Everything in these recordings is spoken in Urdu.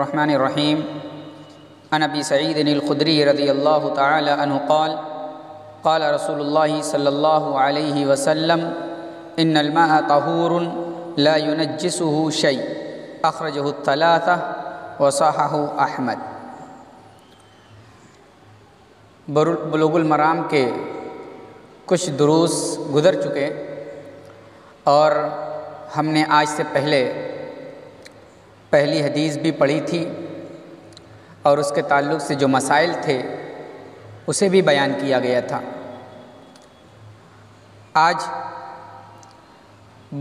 الرحمن الرحیم عن ابی سعید الخدری رضی اللہ تعالی عنہ قال قال رسول اللہ صلی اللہ علیہ وسلم ان الماء طہور لا ينجسه شیء اخرجہ الثلاثہ وصححہ احمد۔ بلوغ المرام کے کچھ دروس گزر چکے اور ہم نے آج سے پہلی حدیث بھی پڑھی تھی اور اس کے تعلق سے جو مسائل تھے اسے بھی بیان کیا گیا تھا۔ آج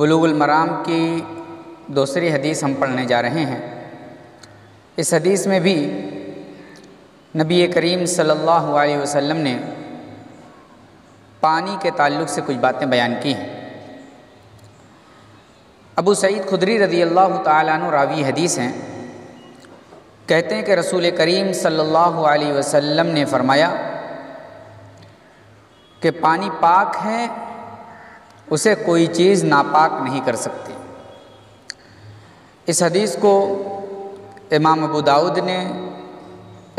بلوغ المرام کی دوسری حدیث ہم پڑھنے جا رہے ہیں۔ اس حدیث میں بھی نبی کریم صلی اللہ علیہ وسلم نے پانی کے تعلق سے کچھ باتیں بیان کی ہیں۔ ابو سعید خدری رضی اللہ تعالیٰ عنہ راوی حدیث ہیں، کہتے ہیں کہ رسول کریم صلی اللہ علیہ وسلم نے فرمایا کہ پانی پاک ہے، اسے کوئی چیز ناپاک نہیں کر سکتی۔ اس حدیث کو امام ابو داؤد نے،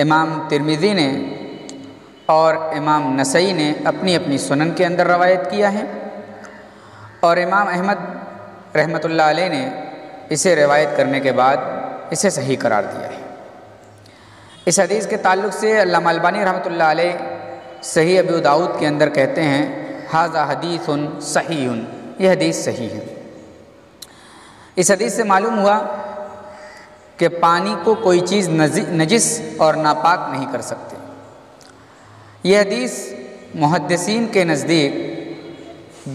امام ترمذی نے اور امام نسائی نے اپنی اپنی سنن کے اندر روایت کیا ہے، اور امام احمد رحمۃ اللہ علیہ نے اسے روایت کرنے کے بعد اسے صحیح قرار دیا ہے۔ اس حدیث کے تعلق سے علامہ البانی رحمۃ اللہ علیہ صحیح ابو داؤد کے اندر کہتے ہیں ھذا حدیث صحیح، یہ حدیث صحیح ہے۔ اس حدیث سے معلوم ہوا کہ پانی کو کوئی چیز نجس اور ناپاک نہیں کر سکتے۔ یہ حدیث محدثین کے نزدیک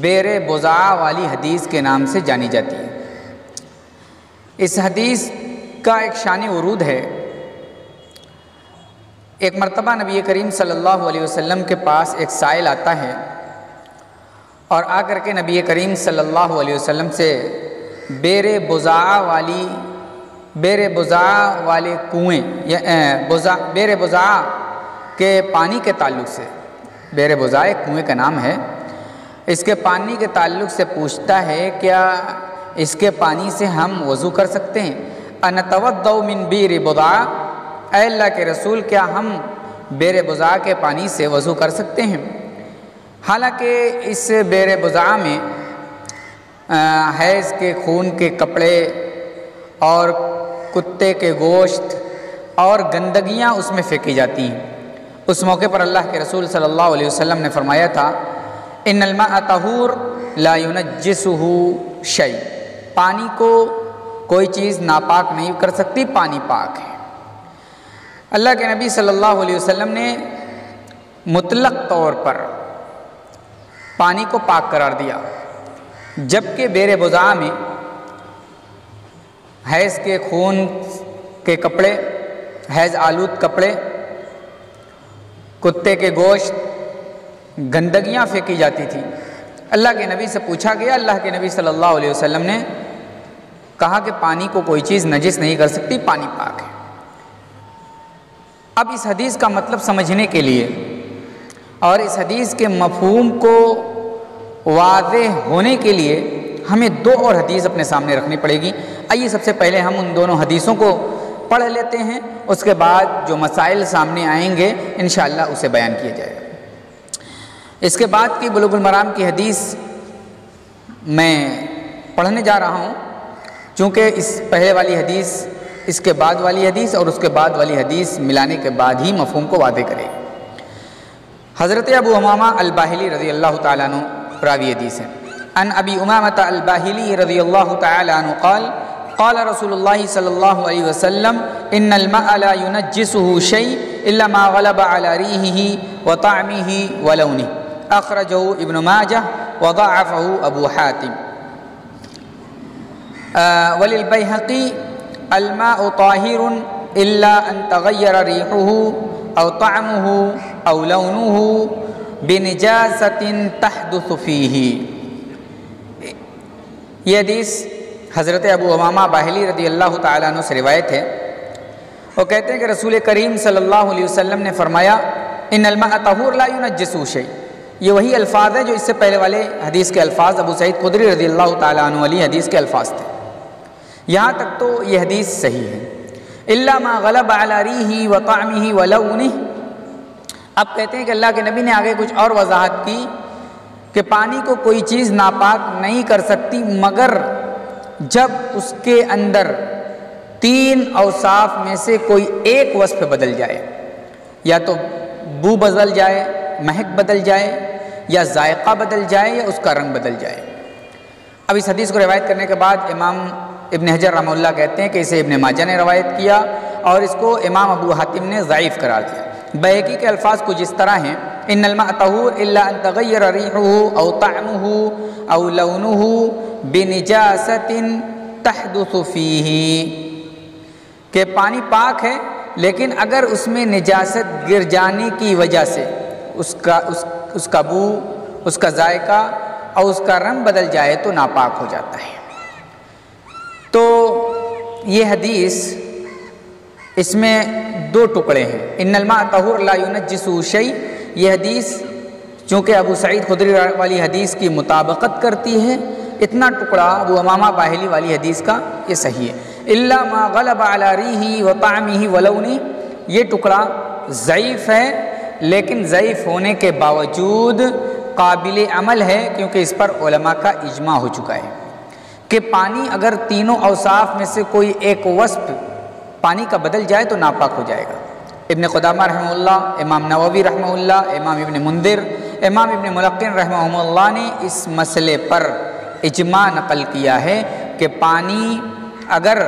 بیر بضاعہ والی حدیث کے نام سے جانی جاتی ہے۔ اس حدیث کا ایک شان ورود ہے۔ ایک مرتبہ نبی کریم صلی اللہ علیہ وسلم کے پاس ایک سائل آتا ہے اور آ کر کے نبی کریم صلی اللہ علیہ وسلم سے بیر بضاعہ والے کنویں بیر بضاعہ کے پانی کے تعلق سے، بیر بضاعہ ایک کنویں کا نام ہے، اس کے پانی کے تعلق سے پوچھتا ہے کیا اس کے پانی سے ہم وضو کر سکتے ہیں؟ انتوضؤ من بیر بضاعہ، اے اللہ کے رسول کیا ہم بیر بضاعہ کے پانی سے وضو کر سکتے ہیں؟ حالانکہ اس بیر بضاعہ میں حیض کے خون کے کپڑے اور کتے کے گوشت اور گندگیاں اس میں پھینکی جاتی ہیں۔ اس موقع پر اللہ کے رسول صلی اللہ علیہ وسلم نے فرمایا تھا ان الماء طہور لا ينجسه شیء، پانی کو کوئی چیز ناپاک نہیں کر سکتی، پانی پاک ہے۔ اللہ کے نبی صلی اللہ علیہ وسلم نے مطلق طور پر پانی کو پاک قرار دیا، جبکہ بیر بضاعہ میں حیض کے خون کے کپڑے، حیض آلود کپڑے، کتے کے گوشت، گندگیاں پھینکی جاتی تھی۔ اللہ کے نبی سے پوچھا گیا، اللہ کے نبی صلی اللہ علیہ وسلم نے کہا کہ پانی کو کوئی چیز نجس نہیں کر سکتی، پانی پاک ہے۔ اب اس حدیث کا مطلب سمجھنے کے لیے اور اس حدیث کے مفہوم کو واضح ہونے کے لیے ہمیں دو اور حدیث اپنے سامنے رکھنی پڑے گی۔ آئیے سب سے پہلے ہم ان دونوں حدیثوں کو پڑھ لیتے ہیں، اس کے بعد جو مسائل سامنے آئیں گے انشاءاللہ اسے بیان کیا جائے گا۔ اس کے بعد کی بلوغ المرام کی حدیث میں پڑھنے جا رہا ہوں، چونکہ اس پہلے والی حدیث، اس کے بعد والی حدیث اور اس کے بعد والی حدیث ملانے کے بعد ہی مفہوم کو واضح کرے گی۔ حضرت ابو امامہ الباہلی رضی اللہ تعالیٰ عنہ راوی حدیث ہے۔ عن ابی امامہ الباہلی رضی اللہ تعالیٰ عنہ قال قال رسول اللہ صلی اللہ علیہ وسلم ان الماء لا ينجسه شيء الا ما غلب على ريحه وطعمه ولونه، اخرجہ ابن ماجہ وضعفہ ابو حاتم۔ وللبیہقی الماء طاہر الا ان تغیر ریحہ او طعمہ او لونہ بنجاست تحدث فیہ۔ یہ حدیث حضرت ابو امامہ باہلی رضی اللہ تعالیٰ عنہ سے روایت ہے۔ وہ کہتے ہیں کہ رسول کریم صلی اللہ علیہ وسلم نے فرمایا ان الماء طہور لا ينجسه شیء۔ یہ وہی الفاظ ہیں جو اس سے پہلے والے حدیث کے الفاظ ابو سعید خدری رضی اللہ تعالیٰ عنہ والی حدیث کے الفاظ تھے۔ یہاں تک تو یہ حدیث صحیح ہے۔ الا ما غلب علی ریحہ وطعمہ ولونہ۔ اب کہتے ہیں کہ اللہ کے نبی نے آگے کچھ اور وضاحت کی کہ پانی کو کوئی چیز ناپاک نہیں کر سکتی مگر جب اس کے اندر 3 اوصاف میں سے کوئی ایک وصف بدل جائے، یا تو بو بدل جائے، مہک بدل جائے، یا ذائقہ بدل جائے، یا اس کا رنگ بدل جائے۔ اب اس حدیث کو روایت کرنے کے بعد امام ابن حجر رحمہ اللہ کہتے ہیں کہ اسے ابن ماجہ نے روایت کیا اور اس کو امام ابو حاتم نے ضعیف قرار دیا۔ بیہقی کے الفاظ کچھ اس طرح ہیں: ان الماء طہور الا ان تغیر ریحہ او طعمہ او لونہ بنجاست تحدث فیہ، کہ پانی پاک ہے لیکن اگر اس میں نجاست گر جانے کی وجہ سے اس کا بو، اس کا ذائقہ اور اس کا رنگ بدل جائے تو ناپاک ہو جاتا ہے۔ تو یہ حدیث، اس میں 2 ٹکڑے ہیں۔ ان الماء طہور لا ينجسه شیء، یہ حدیث چونکہ ابو سعید خدری والی حدیث کی مطابقت کرتی ہے، اتنا ٹکڑا ابو امامہ باہلی والی حدیث کا یہ صحیح ہے۔ الا ما غلب علی ریحہ وطعمہ ولونہ، یہ ٹکڑا ضعیف ہے لیکن ضعیف ہونے کے باوجود قابل عمل ہے، کیونکہ اس پر علماء کا اجماع ہو چکا ہے کہ پانی اگر تینوں اوصاف میں سے کوئی ایک وصف پانی کا بدل جائے تو ناپاک ہو جائے گا۔ ابن قدامہ رحمہ اللہ، امام نووی رحمہ اللہ، امام ابن منذر، امام ابن ملقن رحمہ اللہ نے اس مسئلے پر اجماع نقل کیا ہے کہ پانی اگر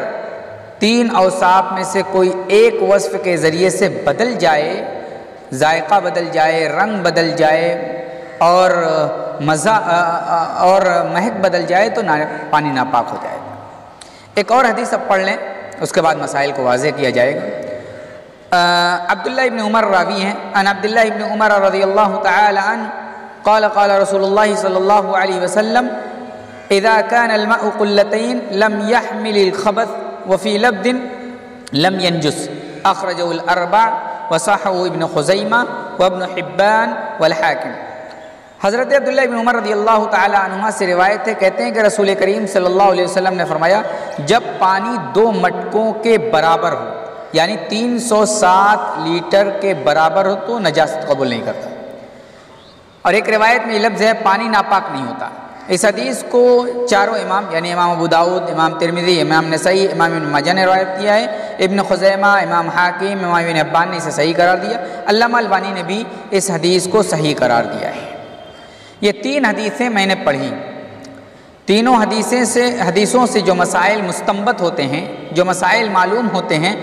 3 اوصاف میں سے کوئی ایک وصف کے ذریعے سے بدل جائے، ذائقہ بدل جائے، رنگ بدل جائے اور مزہ اور مہک بدل جائے تو پانی ناپاک ہو جائے گا۔ ایک اور حدیث اب پڑھ لیں، اس کے بعد مسائل کو واضح کیا جائے گا۔ عبداللہ ابن عمر راوی ہیں، ان عبداللہ ابن عمر رضی اللہ تعالی عنہ قال قال رسول اللہ صلی اللہ علیہ وسلم اذا كان الماء قلتين لم يحمل الخبث وفي لبد لم ينجس اخرجه الاربع وصححه ابن خزیمہ وابن حبان والحاکم۔ حضرت عبداللہ ابن عمر رضی اللہ تعالی عنہما سے روایت ہے، کہتے ہیں کہ رسول کریم صلی اللہ علیہ وسلم نے فرمایا جب پانی 2 مٹکوں کے برابر ہو، یعنی 307 لیٹر کے برابر ہو تو نجاست قبول نہیں کرتا۔ اور ایک روایت میں یہ لفظ ہے پانی ناپاک نہیں ہوتا۔ اس حدیث کو 4 امام یعنی امام ابو داؤد، امام ترمذی، امام نسائی، امام ابن ماجہ نے روایت کیا ہے۔ ابن خزیمہ، امام حاکم، امام ابن حبان نے اسے صحیح قرار دیا۔ علامہ البانی نے بھی اس حدیث کو صحیح قرار دیا ہے۔ یہ 3 حدیثیں میں نے پڑھی، تینوں حدیثوں سے جو مسائل مستنبط ہوتے ہیں، جو مسائل معلوم ہوتے ہیں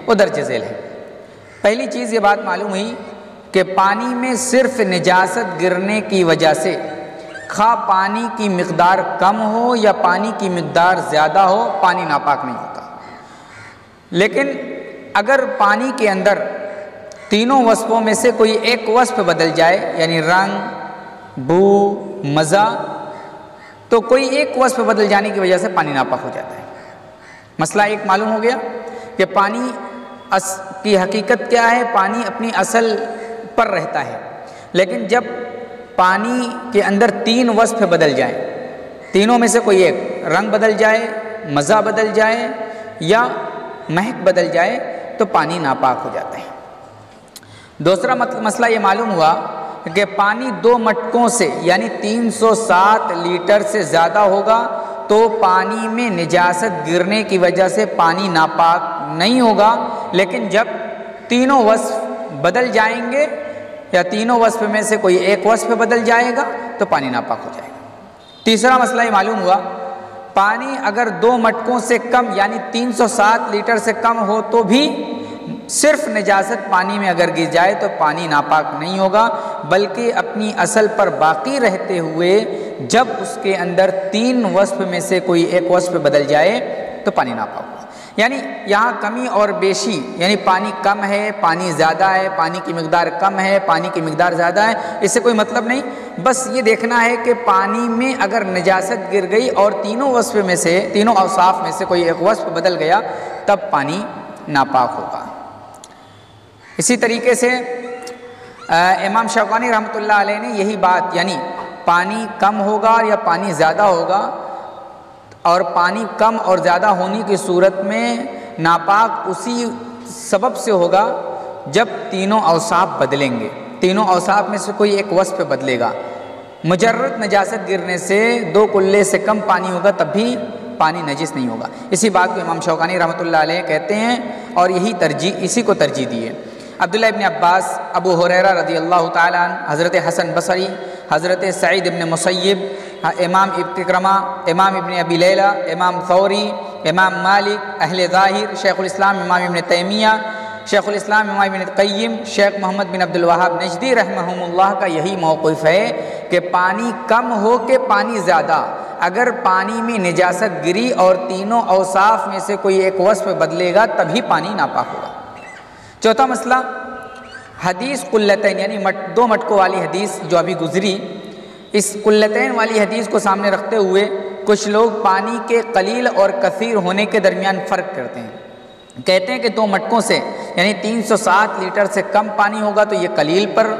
وہ درج ذیل ہے۔ پہلی چیز یہ بات معلوم ہوئی کہ پانی میں صرف نجاست گرنے کی وجہ سے، خواہ پانی کی مقدار کم ہو یا پانی کی مقدار زیادہ ہو، پانی ناپاک نہیں ہوتا۔ لیکن اگر پانی کے اندر تینوں وصفوں میں سے کوئی ایک وصف بدل جائے، یعنی رنگ، بو، مزہ، تو کوئی ایک وصف بدل جانے کی وجہ سے پانی ناپاک ہو جاتا ہے۔ مسئلہ ایک معلوم ہو گیا کہ پانی کی حقیقت کیا ہے، پانی اپنی اصل پر رہتا ہے، لیکن جب پانی کے اندر 3 وصف بدل جائیں، تینوں میں سے کوئی ایک، رنگ بدل جائے، مزہ بدل جائے یا مہک بدل جائے تو پانی ناپاک ہو جاتا ہے۔ دوسرا مسئلہ یہ معلوم ہوا کہ پانی 2 مٹکوں سے یعنی 307 لیٹر سے زیادہ ہوگا تو پانی میں نجاست گرنے کی وجہ سے پانی ناپاک نہیں ہوگا، لیکن جب تینوں وصف بدل جائیں گے یا تینوں وصف میں سے کوئی ایک وصف بدل جائے گا تو پانی ناپاک ہو جائے گا۔ تیسرا مسئلہ یہ معلوم ہوا پانی اگر 2 مٹکوں سے کم یعنی 307 لیٹر سے کم ہو تو بھی صرف نجاست پانی میں اگر گر جائے تو پانی ناپاک نہیں ہوگا، بلکہ اپنی اصل پر باقی رہتے ہوئے جب اس کے اندر 3 وصف میں سے کوئی ایک وصف بدل جائے تو پانی ناپاک ہوگا۔ یعنی یہاں کمی اور بیشی، یعنی پانی کم ہے، پانی زیادہ ہے، پانی کی مقدار کم ہے، پانی کی مقدار زیادہ ہے، اس سے کوئی مطلب نہیں، بس یہ دیکھنا ہے کہ پانی میں اگر نجاست گر گئی اور تینوں اوصاف میں سے کوئی ایک وصف بدل گیا تب پانی ناپاک ہوگا۔ اسی طریقے سے امام شوکانی رحمۃ اللہ علیہ نے یہی بات، یعنی پانی کم ہوگا یا پانی زیادہ ہوگا، اور پانی کم اور زیادہ ہونے کی صورت میں ناپاک اسی سبب سے ہوگا جب تینوں اوصاف بدلیں گے، تینوں اوصاف میں سے کوئی ایک وصف بدلے گا۔ مجرد نجاست گرنے سے 2 کلے سے کم پانی ہوگا تب بھی پانی نجس نہیں ہوگا۔ اسی بات کو امام شوکانی رحمۃ اللہ علیہ کہتے ہیں اور اسی کو ترجیح دی ہے۔ عبداللہ ابن عباس، ابو ہریرہ رضی اللہ تعالیٰ عنہ، حضرت حسن بصری، حضرت سعید ابن مسیب، امام اکرمہ، امام ابن ابی لیلہ، امام ثوری، امام مالک، اہل ظاہر، شیخ الاسلام امام ابن تیمیہ، شیخ الاسلام امام ابن قیم، شیخ محمد بن عبد الوہاب نجدی رحمہم اللہ کا یہی موقف ہے کہ پانی کم ہو کہ پانی زیادہ، اگر پانی میں نجاست گری اور تینوں اوصاف میں سے کوئی ایک وصف بدلے گا تبھی پانی ناپاک ہوگا۔ چوتھا مسئلہ، حدیث قلتین یعنی 2 مٹکوں والی حدیث جو ابھی گزری، اس قلتین والی حدیث کو سامنے رکھتے ہوئے کچھ لوگ پانی کے قلیل اور کثیر ہونے کے درمیان فرق کرتے ہیں، کہتے ہیں کہ 2 مٹکوں سے یعنی 307 لیٹر سے کم پانی ہوگا تو یہ قلیل پر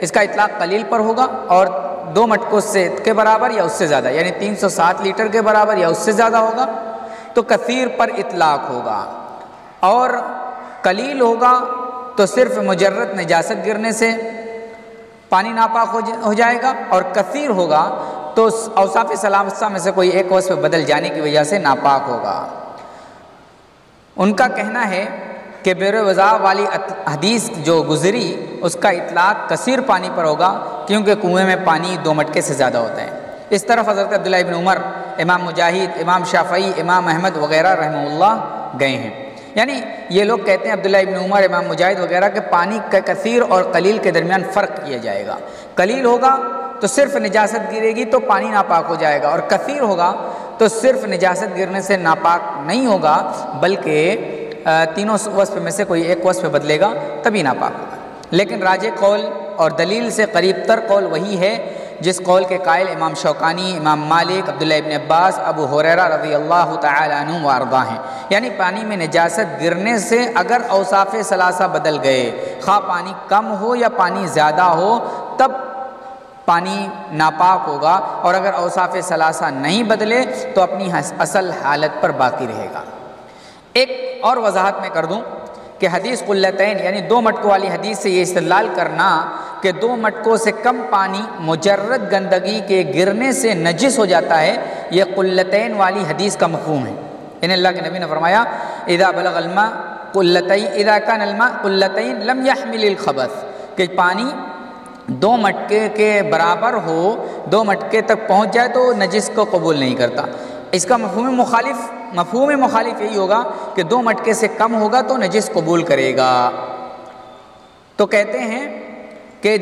اس کا اطلاق قلیل پر ہوگا، اور 2 مٹکوں سے کے برابر یا اس سے زیادہ یعنی 307 لیٹر کے برابر یا اس سے زیادہ ہوگا تو کثیر پر اطلاق ہوگا، اور قلیل ہوگا تو صرف مجرد نجاست گرنے سے پانی ناپاک ہو جائے گا، اور کثیر ہوگا تو اوصاف ثلاثہ میں سے کوئی ایک وصف بدل جانے کی وجہ سے ناپاک ہوگا۔ ان کا کہنا ہے کہ بیر وضاء والی حدیث جو گزری اس کا اطلاق کثیر پانی پر ہوگا کیونکہ کنویں میں پانی 2 مٹکے سے زیادہ ہوتا ہے۔ اس طرف حضرت عبداللہ ابن عمر، امام مجاہد، امام شافعی، امام احمد وغیرہ رحمہ اللہ گئے ہیں، یعنی یہ لوگ کہتے ہیں عبداللہ ابن عمر، امام مجاہد وغیرہ کہ پانی کا کثیر اور قلیل کے درمیان فرق کیا جائے گا، قلیل ہوگا تو صرف نجاست گرے گی تو پانی ناپاک ہو جائے گا، اور کثیر ہوگا تو صرف نجاست گرنے سے ناپاک نہیں ہوگا بلکہ تینوں وصف میں سے کوئی ایک وصف بدلے گا تبھی ناپاک ہوگا۔ لیکن راجح قول اور دلیل سے قریب تر قول وہی ہے جس قول کے قائل امام شوکانی، امام مالک، عبداللہ ابن عباس، ابو ہریرہ رضی اللہ تعالی عنہ وارضاہ ہیں، یعنی پانی میں نجاست گرنے سے اگر اوصاف ثلاثہ بدل گئے، خواہ پانی کم ہو یا پانی زیادہ ہو، تب پانی ناپاک ہوگا، اور اگر اوصاف ثلاثہ نہیں بدلے تو اپنی اصل حالت پر باقی رہے گا۔ ایک اور وضاحت میں کر دوں کہ حدیث قلتین یعنی 2 مٹکوں والی حدیث سے یہ استدلال کرنا کہ 2 مٹکوں سے کم پانی مجرد گندگی کے گرنے سے نجس ہو جاتا ہے، یہ قلتین والی حدیث کا مفہوم ہے۔ ان اللہ کے نبی نے فرمایا اذا بلغ الماء قلتین اذا كان الماء قلتین لم يحمل الخبث، کہ پانی 2 مٹکے کے برابر ہو، 2 مٹکے تک پہنچ جائے تو نجس کو قبول نہیں کرتا۔ اس کا مفہوم مخالف یہی ہوگا کہ 2 مٹکے سے کم ہوگا تو نجس قبول کرے گا۔ تو کہتے ہیں کہ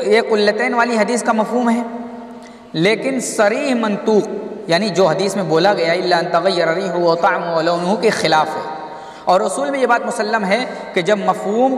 یہ قلتین والی حدیث کا مفہوم ہے، لیکن صریح منطوق یعنی جو حدیث میں بولا گیا الا ان تغیر ریحہ وطعمہ ولونہ کے خلاف ہے، اور اصول میں یہ بات مسلم ہے کہ جب مفہوم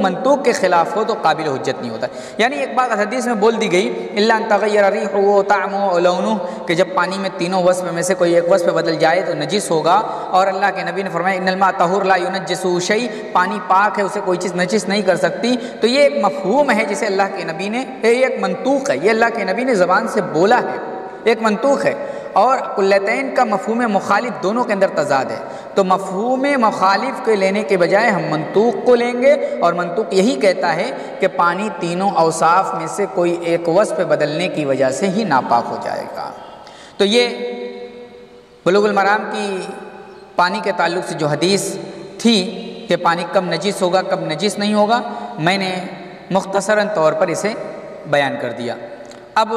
منطوق کے خلاف ہو تو قابل حجت نہیں ہوتا، یعنی ایک بات حدیث میں بول دی گئی الا ان تغیر ریحہ وطعمہ ولونہ کہ جب پانی میں تینوں وصف میں سے کوئی ایک وصف بدل جائے تو نجس ہوگا، اور اللہ کے نبی نے فرمایا ان الماء طہور لا ينجسه شیء، پانی پاک ہے اسے کوئی چیز نجس نہیں کر سکتی، تو یہ ایک مفہوم ہے جسے اللہ کے نبی نے، یہ ایک منطوق ہے، یہ اللہ کے نبی نے زبان سے بولا ہے، ایک منطوق ہے، اور قلتین کا مفہوم مخالف دونوں کے اندر تضاد ہے، تو مفہوم مخالف کے لینے کے بجائے ہم منطوق کو لیں گے، اور منطوق یہی کہتا ہے کہ پانی تینوں اوصاف میں سے کوئی ایک وصف بدلنے کی وجہ سے ہی ناپاک ہو جائے گا۔ تو یہ بلوغ المرام کی پانی کے تعلق سے جو حدیث تھی کہ پانی کب نجس ہوگا کب نجس نہیں ہوگا، میں نے مختصراً طور پر اسے بیان کر دیا۔ اب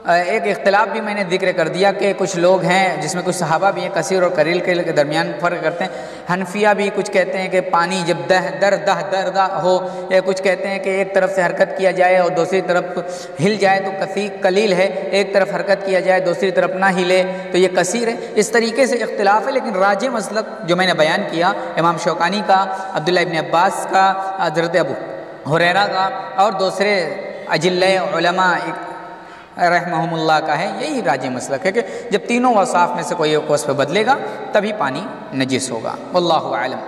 ایک اختلاف بھی میں نے ذکر کر دیا کہ کچھ لوگ ہیں جس میں کچھ صحابہ بھی ہیں، کثیر اور قلیل کے درمیان فرق کرتے ہیں۔ حنفیہ بھی کچھ کہتے ہیں کہ پانی جب دہ ہو، یا کچھ کہتے ہیں کہ ایک طرف سے حرکت کیا جائے اور دوسری طرف ہل جائے تو قلیل ہے، ایک طرف حرکت کیا جائے دوسری طرف نہ ہلے تو یہ کثیر ہے۔ اس طریقے سے اختلاف ہے، لیکن راجح مسلک جو میں نے بیان کیا امام شوکانی کا، عبداللہ ابن عباس کا، حضرت ابو ہریرہ کا اور دوسرے اجلۂ علماء رحمہم اللہ کا ہے، یہی راجح مسلک ہے کہ جب تینوں اوصاف میں سے کوئی ایک وصف بدلے گا تبھی پانی نجس ہوگا۔ واللہ اعلم۔